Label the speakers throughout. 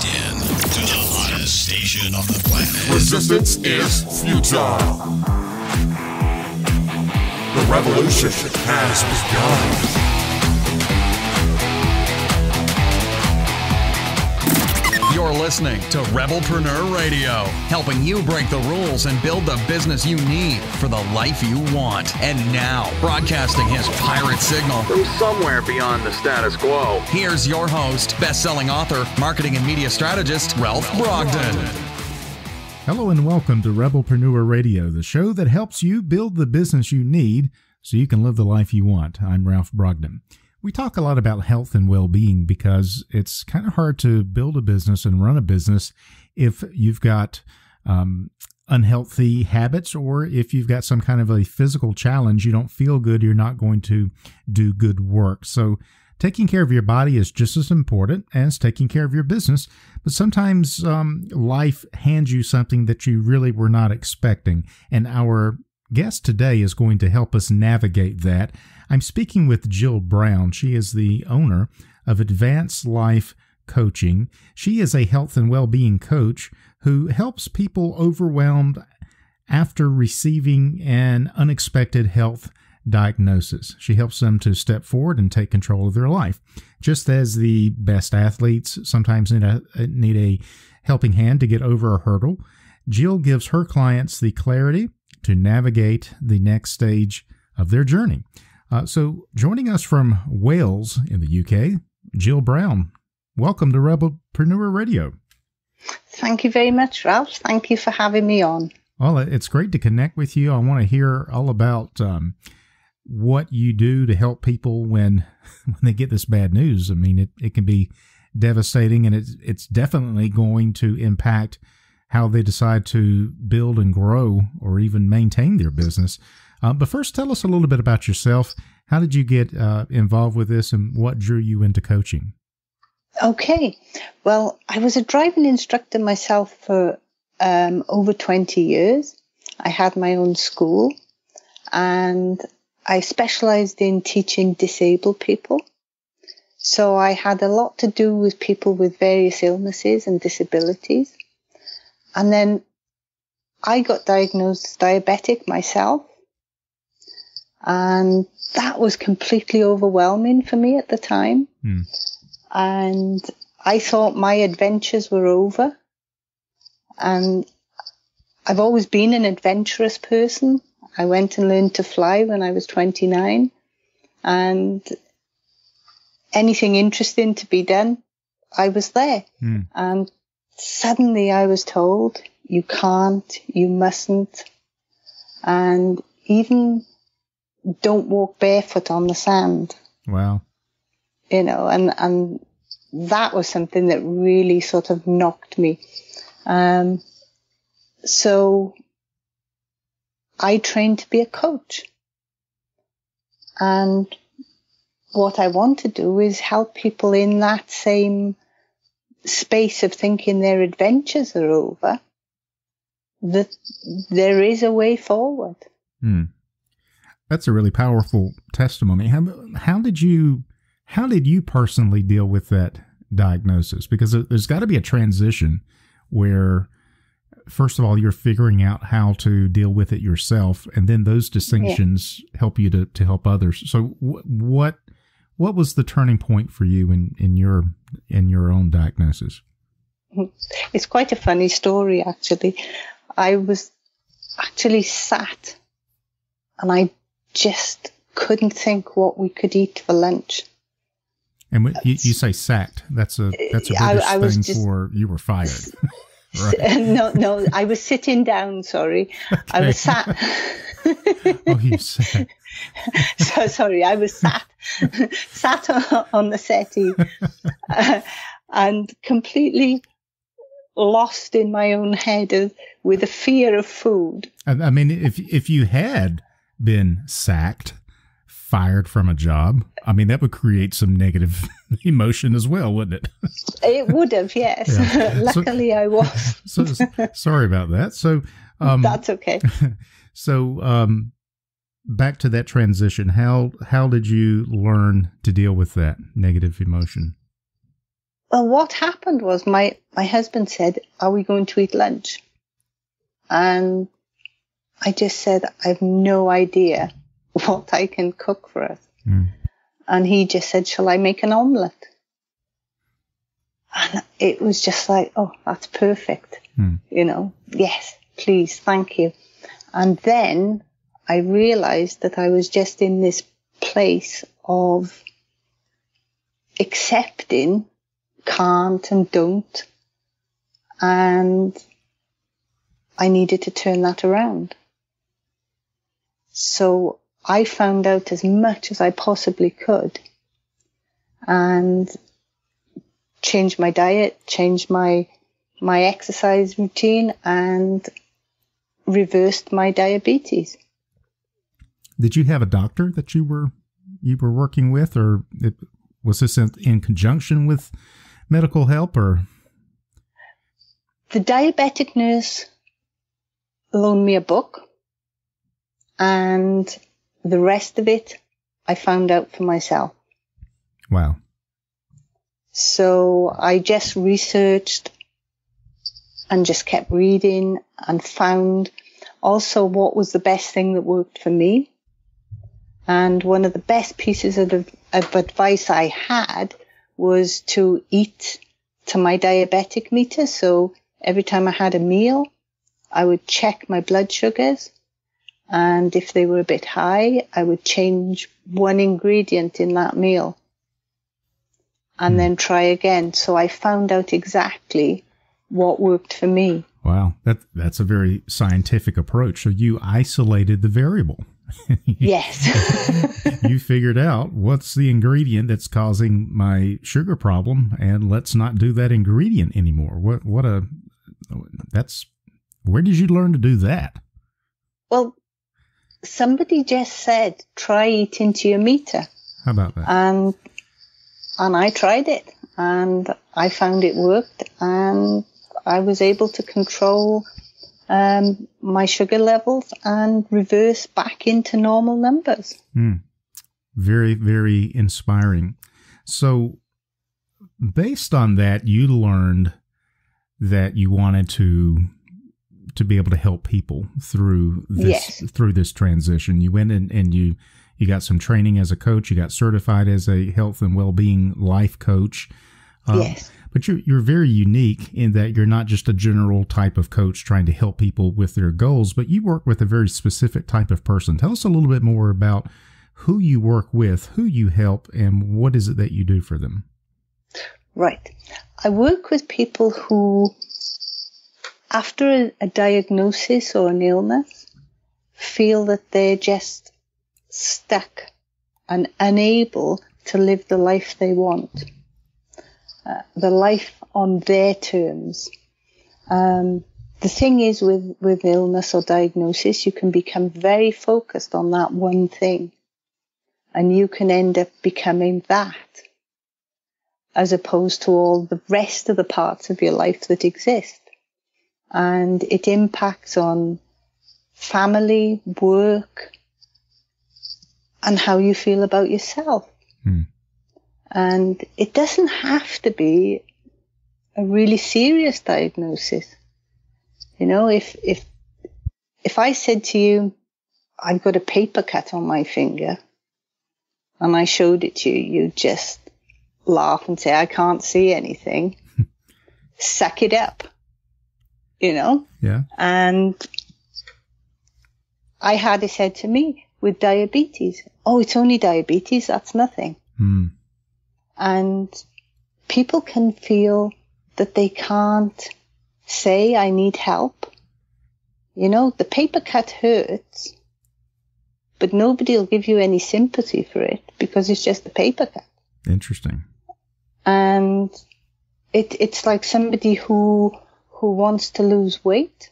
Speaker 1: in to the hottest station on the planet.
Speaker 2: Resistance is futile. The revolution has begun.
Speaker 3: You're listening to Rebelpreneur Radio, helping you break the rules and build the business you need for the life you want. And now, broadcasting his pirate signal
Speaker 4: from somewhere beyond the status quo,
Speaker 3: here's your host, best-selling author, marketing and media strategist, Ralph Brogden.
Speaker 5: Hello and welcome to Rebelpreneur Radio, the show that helps you build the business you need so you can live the life you want. I'm Ralph Brogden. We talk a lot about health and well-being because it's kind of hard to build a business and run a business if you've got unhealthy habits, or if you've got some kind of a physical challenge, you don't feel good, you're not going to do good work. So taking care of your body is just as important as taking care of your business, but sometimes life hands you something that you really were not expecting, and our guest today is going to help us navigate that. I'm speaking with Jill Brown. She is the owner of Advanced Life Coaching. She is a health and well-being coach who helps people overwhelmed after receiving an unexpected health diagnosis. She helps them to step forward and take control of their life. Just as the best athletes sometimes need a helping hand to get over a hurdle, Jill gives her clients the clarity to navigate the next stage of their journey. So joining us from Wales in the UK, Jill Brown. Welcome to Rebelpreneur Radio.
Speaker 6: Thank you very much, Ralph. Thank you for having me on.
Speaker 5: Well, it's great to connect with you. I want to hear all about what you do to help people when they get this bad news. I mean, it can be devastating, and it's definitely going to impact how they decide to build and grow or even maintain their business. But first, tell us a little bit about yourself. How did you get involved with this, and what drew you into coaching?
Speaker 6: Okay. Well, I was a driving instructor myself for over 20 years. I had my own school, and I specialized in teaching disabled people. So I had a lot to do with people with various illnesses and disabilities. And then I got diagnosed diabetic myself. And that was completely overwhelming for me at the time. And I thought my adventures were over. And I've always been an adventurous person. I went and learned to fly when I was 29. And anything interesting to be done, I was there. And suddenly I was told, you can't, you mustn't. And even don't walk barefoot on the sand.
Speaker 5: Wow.
Speaker 6: You know, and that was something that really sort of knocked me. So I trained to be a coach. And what I want to do is help people in that same space of thinking their adventures are over, that there is a way forward.
Speaker 5: That's a really powerful testimony. How did you personally deal with that diagnosis? Because there's got to be a transition where, first of all, you're figuring out how to deal with it yourself, and then those distinctions help you to help others. So what was the turning point for you in your own diagnosis?
Speaker 6: It's quite a funny story, actually. I was actually sat, and I just couldn't think what we could eat for lunch.
Speaker 5: And you say sacked. That's a British thing for you were fired. Right.
Speaker 6: No, I was sitting down. Sorry, okay. I was sat.
Speaker 5: Oh, you sat.
Speaker 6: So sorry, I was sat on the settee and completely lost in my own head with a fear of food.
Speaker 5: I mean, if you had been sacked, fired from a job, I mean, that would create some negative emotion as well, wouldn't it?
Speaker 6: It would have, yes. Yeah. Luckily, I was.
Speaker 5: So sorry about that. So
Speaker 6: that's okay.
Speaker 5: So back to that transition. How did you learn to deal with that negative emotion?
Speaker 6: Well, what happened was my husband said, "Are we going to eat lunch?" And I just said, "I have no idea what I can cook for us." And he just said, "Shall I make an omelette?" And it was just like, oh, that's perfect. Yes, please, thank you. And then I realized that I was just in this place of accepting can't and don't. And I needed to turn that around. So I found out as much as I possibly could and changed my diet, changed my exercise routine, and reversed my diabetes.
Speaker 5: Did you have a doctor that you were working with, or was this in conjunction with medical help? Or
Speaker 6: the diabetic nurse loaned me a book, and the rest of it I found out for myself.
Speaker 5: Wow.
Speaker 6: So I just researched and just kept reading and found also what was the best thing that worked for me. And one of the best pieces of advice I had was to eat to my diabetic meter. So every time I had a meal, I would check my blood sugars. And if they were a bit high, I would change one ingredient in that meal and then try again. So I found out exactly what worked for me.
Speaker 5: Wow, that's a very scientific approach. So you isolated the variable.
Speaker 6: Yes.
Speaker 5: You figured out what's the ingredient that's causing my sugar problem, and let's not do that ingredient anymore. Where did you learn to do that?
Speaker 6: Well, somebody just said, try eating to your meter.
Speaker 5: How about that?
Speaker 6: And I tried it, and I found it worked, and I was able to control my sugar levels and reverse back into normal numbers.
Speaker 5: Very, very inspiring. So based on that, you learned that you wanted to be able to help people through this transition. You went and you got some training as a coach. You got certified as a health and well-being life coach.
Speaker 6: Yes.
Speaker 5: But you're very unique in that you're not just a general type of coach trying to help people with their goals, but you work with a very specific type of person. Tell us a little bit more about who you work with, who you help, and what is it that you do for them.
Speaker 6: Right. I work with people who, after a diagnosis or an illness, feel that they're just stuck and unable to live the life they want. The life on their terms. The thing is with illness or diagnosis, you can become very focused on that one thing, and you can end up becoming that, as opposed to all the rest of the parts of your life that exist. And it impacts on family, work, and how you feel about yourself. And it doesn't have to be a really serious diagnosis. You know, if I said to you, I've got a paper cut on my finger, and I showed it to you, you'd just laugh and say, I can't see anything. Suck it up. You know?
Speaker 5: Yeah.
Speaker 6: And I had it said to me with diabetes, oh, it's only diabetes, that's nothing. And people can feel that they can't say, I need help. You know, the paper cut hurts, but nobody will give you any sympathy for it because it's just a paper cut.
Speaker 5: Interesting.
Speaker 6: And it's like somebody who wants to lose weight,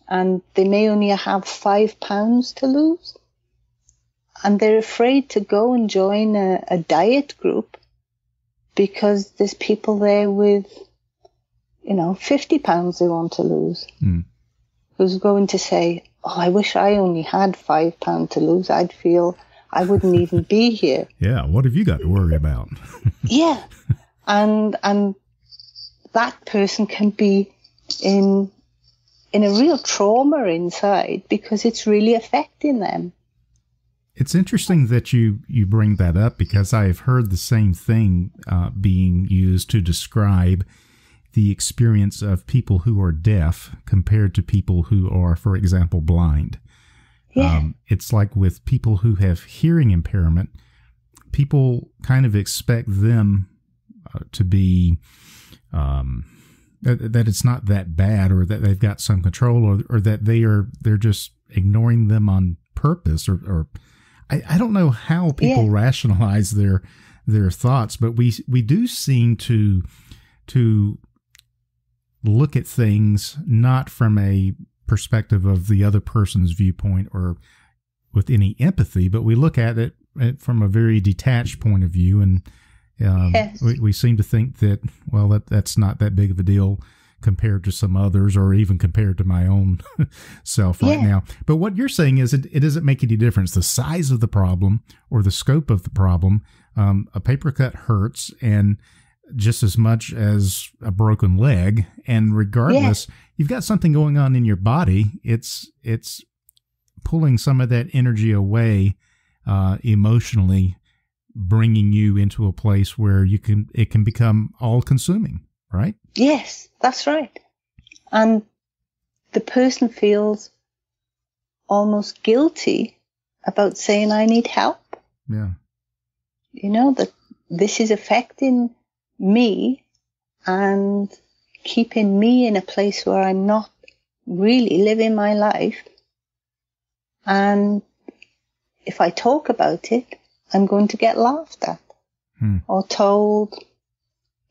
Speaker 6: and they may only have 5 pounds to lose, and they're afraid to go and join a diet group because there's people there with, 50 pounds they want to lose. Who's going to say, oh, I wish I only had 5 pounds to lose. I'd feel I wouldn't even be here.
Speaker 5: Yeah, what have you got to worry about?
Speaker 6: Yeah. And that person can be in a real trauma inside because it's really affecting them.
Speaker 5: It's interesting that you bring that up, because I have heard the same thing being used to describe the experience of people who are deaf compared to people who are, for example, blind.
Speaker 6: Yeah.
Speaker 5: It's like with people who have hearing impairment, people kind of expect them to be, that it's not that bad, or that they've got some control, or that they're just ignoring them on purpose, or I don't know how people rationalize their thoughts, but we do seem to look at things not from a perspective of the other person's viewpoint or with any empathy, but we look at it from a very detached point of view, and we seem to think that, well, that's not that big of a deal compared to some others, or even compared to my own self right now. But what you're saying is it doesn't make any difference. The size of the problem or the scope of the problem, a paper cut hurts, and just as much as a broken leg. And regardless, you've got something going on in your body. It's pulling some of that energy away emotionally, bringing you into a place where it can become all consuming, right?
Speaker 6: Yes, that's right. And the person feels almost guilty about saying, I need help.
Speaker 5: Yeah.
Speaker 6: You know, that this is affecting me and keeping me in a place where I'm not really living my life. And if I talk about it, I'm going to get laughed at or told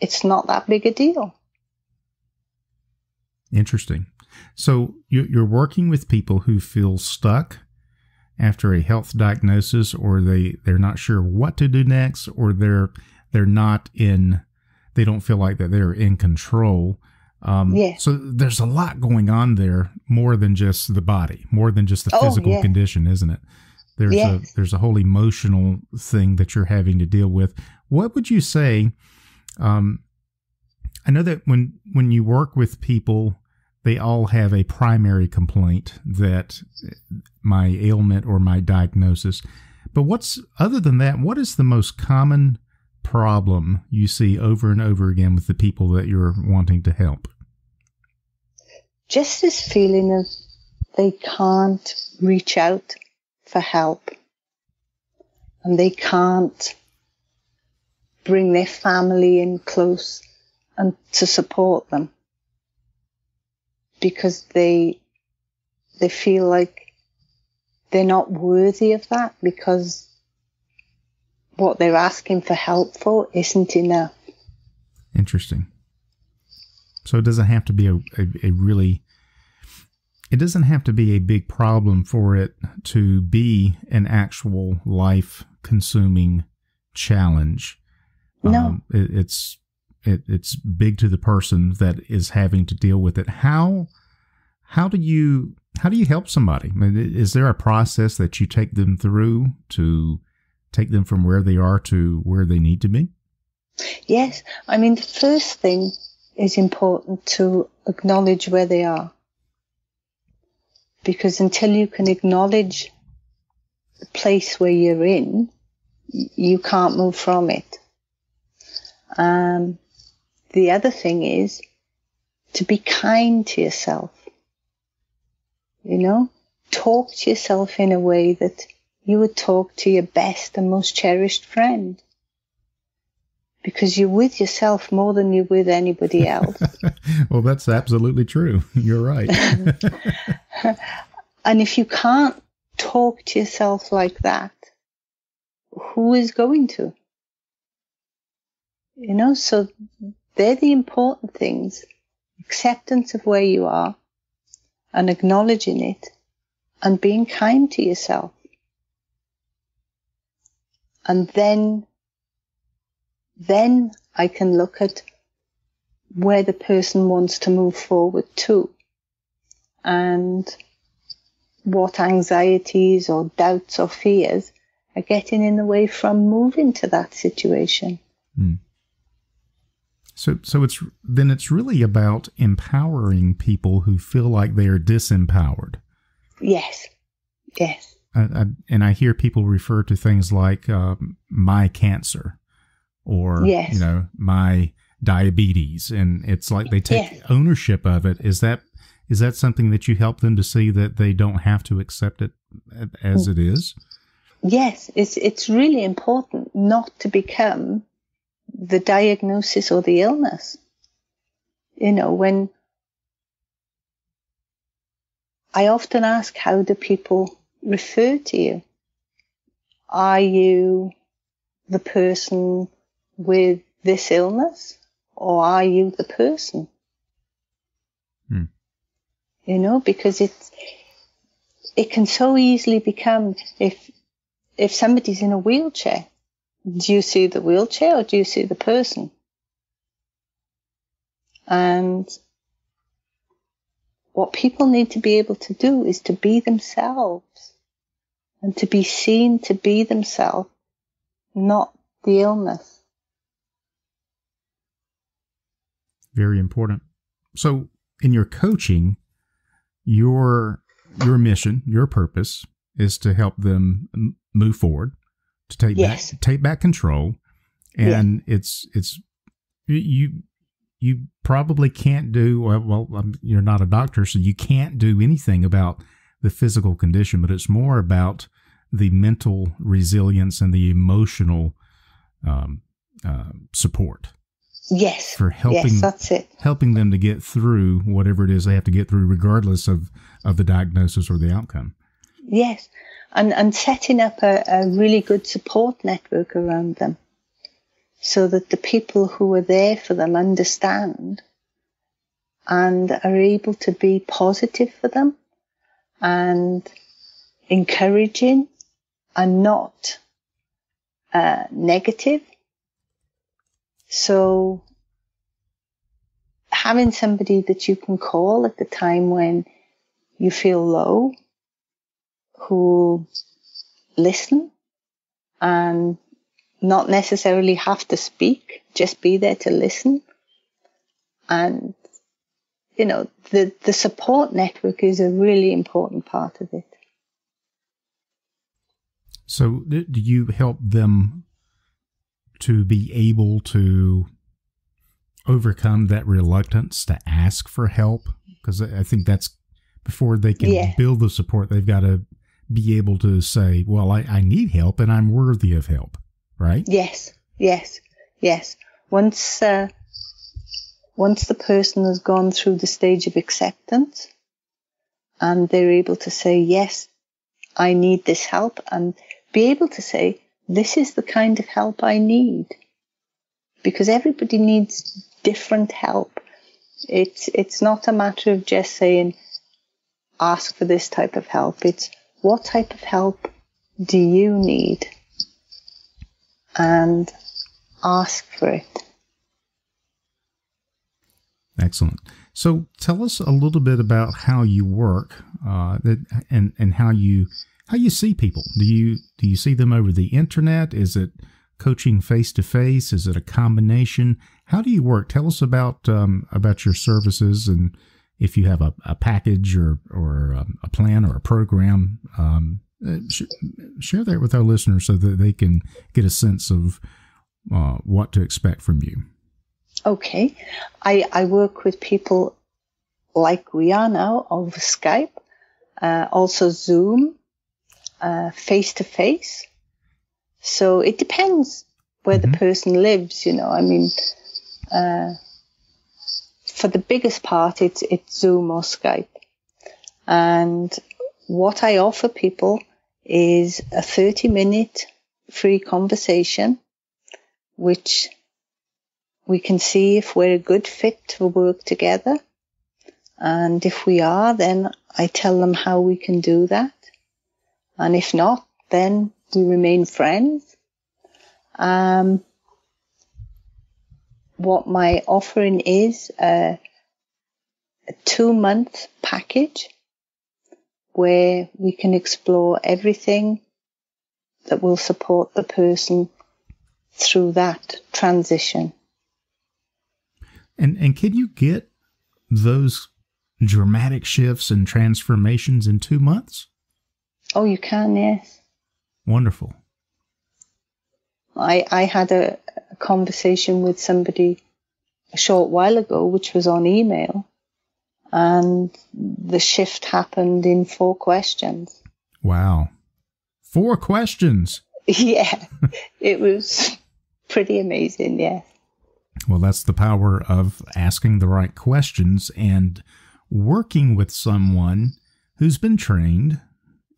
Speaker 6: it's not that big a deal.
Speaker 5: Interesting. So you're working with people who feel stuck after a health diagnosis, or they're not sure what to do next, or they don't feel like that they're in control. So there's a lot going on there, more than just the body, more than just the physical condition, isn't it? There's a whole emotional thing that you're having to deal with. What would you say? I know that when you work with people, they all have a primary complaint, that my ailment or my diagnosis. But other than that, what is the most common problem you see over and over again with the people that you're wanting to help?
Speaker 6: Just this feeling of they can't reach out for help, and they can't bring their family in close and to support them, because they feel like they're not worthy of that, because what they're asking for help for isn't enough.
Speaker 5: Interesting. So it doesn't have to be it doesn't have to be a big problem for it to be an actual life-consuming challenge.
Speaker 6: No.
Speaker 5: It's big to the person that is having to deal with it. How do you help somebody? I mean, is there a process that you take them through to take them from where they are to where they need to be?
Speaker 6: Yes. I mean, the first thing is important to acknowledge where they are. Because until you can acknowledge the place where you're in, you can't move from it. The other thing is to be kind to yourself. You know, talk to yourself in a way that you would talk to your best and most cherished friend. Because you're with yourself more than you're with anybody else.
Speaker 5: Well, that's absolutely true. You're right.
Speaker 6: And if you can't talk to yourself like that, who is going to? You know, so they're the important things. Acceptance of where you are and acknowledging it and being kind to yourself. And then I can look at where the person wants to move forward to, and what anxieties or doubts or fears are getting in the way from moving to that situation.
Speaker 5: So it's really about empowering people who feel like they are disempowered.
Speaker 6: Yes. Yes.
Speaker 5: And I hear people refer to things like my cancer or,
Speaker 6: yes.
Speaker 5: My diabetes. And it's like they take ownership of it. Is that something that you help them to see that they don't have to accept it as it is?
Speaker 6: Yes. It's really important not to become the diagnosis or the illness. When I often ask, how do people refer to you? Are you the person with this illness, or are you the person? Because it can so easily become, if somebody's in a wheelchair, do you see the wheelchair or do you see the person? And what people need to be able to do is to be themselves and to be seen to be themselves, not the illness.
Speaker 5: Very important. So in your coaching, your mission, your purpose is to help them move forward, to take back control. And it's you probably can't do, you're not a doctor, so you can't do anything about the physical condition, but it's more about the mental resilience and the emotional support.
Speaker 6: Yes.
Speaker 5: For helping,
Speaker 6: yes, that's it.
Speaker 5: Helping them to get through whatever it is they have to get through, regardless of the diagnosis or the outcome.
Speaker 6: Yes. And setting up a really good support network around them so that the people who are there for them understand and are able to be positive for them and encouraging and not negative. So having somebody that you can call at the time when you feel low, who listen and not necessarily have to speak, just be there to listen. And, the support network is a really important part of it.
Speaker 5: So do you help them to be able to overcome that reluctance to ask for help? Because I think that's, before they can build the support, they've got to be able to say, well, I need help and I'm worthy of help, right?
Speaker 6: Yes. Once the person has gone through the stage of acceptance and they're able to say, yes, I need this help, and be able to say, this is the kind of help I need. Because everybody needs different help. It's not a matter of just saying, ask for this type of help. It's, what type of help do you need? And ask for it. Excellent.
Speaker 5: So tell us a little bit about how you work and how you see people. Do you see them over the internet? Is it coaching face to face? Is it a combination? How do you work? Tell us about your services, and if you have a package or a plan or a program. Share that with our listeners so that they can get a sense of what to expect from you.
Speaker 6: Okay. I work with people like we are now over Skype, also Zoom, face-to-face. So it depends where the person lives, for the biggest part, it's Zoom or Skype. And what I offer people is a 30-minute free conversation, which we can see if we're a good fit to work together. And if we are, then I tell them how we can do that. And if not, then we remain friends. What my offering is a 2-month package where we can explore everything that will support the person through that transition.
Speaker 5: And can you get those dramatic shifts and transformations in 2 months?
Speaker 6: Oh, you can, yes.
Speaker 5: Wonderful.
Speaker 6: I had a conversation with somebody a short while ago, which was on email, and the shift happened in 4 questions.
Speaker 5: Wow. 4 questions.
Speaker 6: Yeah, it was pretty amazing, yes.
Speaker 5: Well, that's the power of asking the right questions and working with someone who's been trained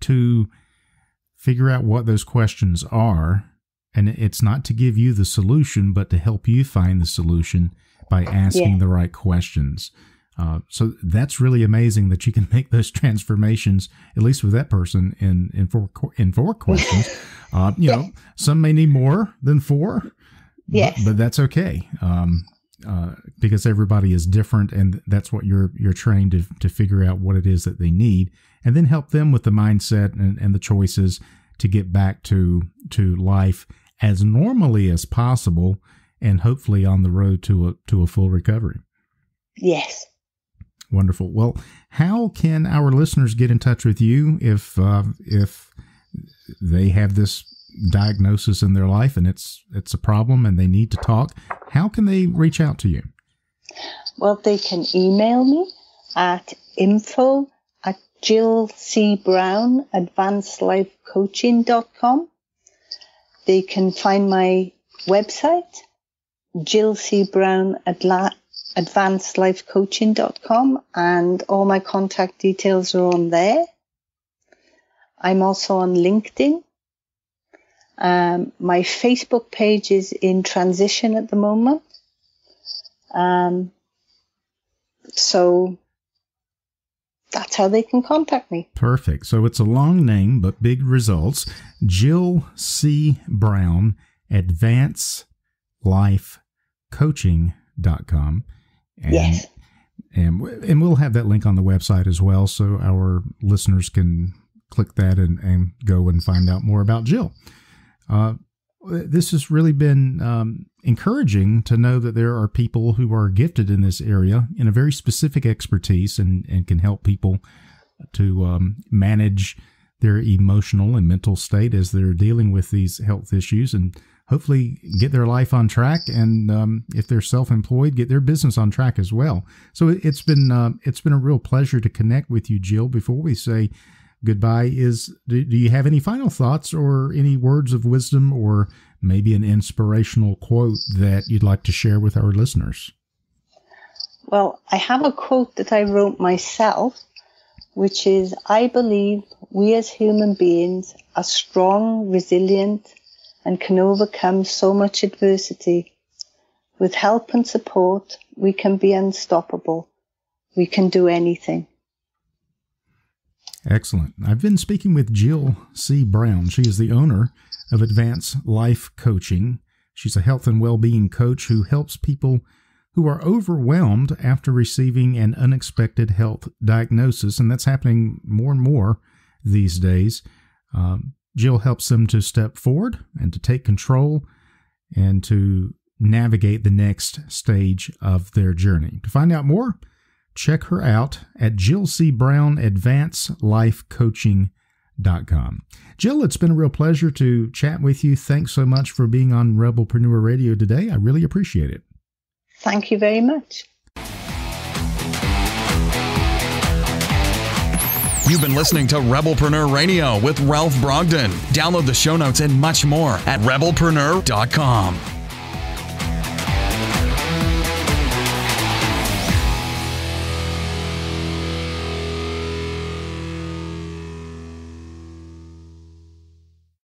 Speaker 5: to figure out what those questions are. And it's not to give you the solution, but to help you find the solution by asking the right questions. So that's really amazing that you can make those transformations, at least with that person, in 4 questions. You know, some may need more than 4.
Speaker 6: Yes.
Speaker 5: But that's okay, because everybody is different, and that's what you're trained to figure out what it is that they need, and then help them with the mindset and the choices to get back to life as normally as possible, and hopefully on the road to a full recovery.
Speaker 6: Yes.
Speaker 5: Wonderful. Well, how can our listeners get in touch with you if they have this diagnosis in their life and it's a problem and they need to talk? How can they reach out to you?
Speaker 6: Well, they can email me at info@jillcbrownadvancedlifecoaching.com. They can find my website, jillcbrownadvancedlifecoaching.com, and all my contact details are on there. I'm also on LinkedIn. My Facebook page is in transition at the moment. So that's how they can contact me.
Speaker 5: Perfect. So it's a long name, but big results. Jill C. Brown, advancedlifecoaching.com.
Speaker 6: Yes.
Speaker 5: And we'll have that link on the website as well, so our listeners can click that and go and find out more about Jill. This has really been encouraging to know that there are people who are gifted in this area in a very specific expertise and can help people to manage their emotional and mental state as they're dealing with these health issues, and hopefully get their life on track. And if they're self-employed, get their business on track as well. So it's been a real pleasure to connect with you, Jill. Before we say goodbye, do you have any final thoughts or any words of wisdom or maybe an inspirational quote that you'd like to share with our listeners?
Speaker 6: Well, I have a quote that I wrote myself, which is, I believe we as human beings are strong, resilient, and can overcome so much adversity. With help and support, we can be unstoppable. We can do anything.
Speaker 5: Excellent. I've been speaking with Jill C. Brown. She is the owner of Advanced Life Coaching. She's a health and well-being coach who helps people who are overwhelmed after receiving an unexpected health diagnosis, and that's happening more and more these days. Jill helps them to step forward and to take control and to navigate the next stage of their journey. To find out more, check her out at jillcbrownadvancedlifecoaching.com. Jill, it's been a real pleasure to chat with you. Thanks so much for being on Rebelpreneur Radio today. I really appreciate it.
Speaker 6: Thank you very much.
Speaker 3: You've been listening to Rebelpreneur Radio with Ralph Brogden. Download the show notes and much more at rebelpreneur.com.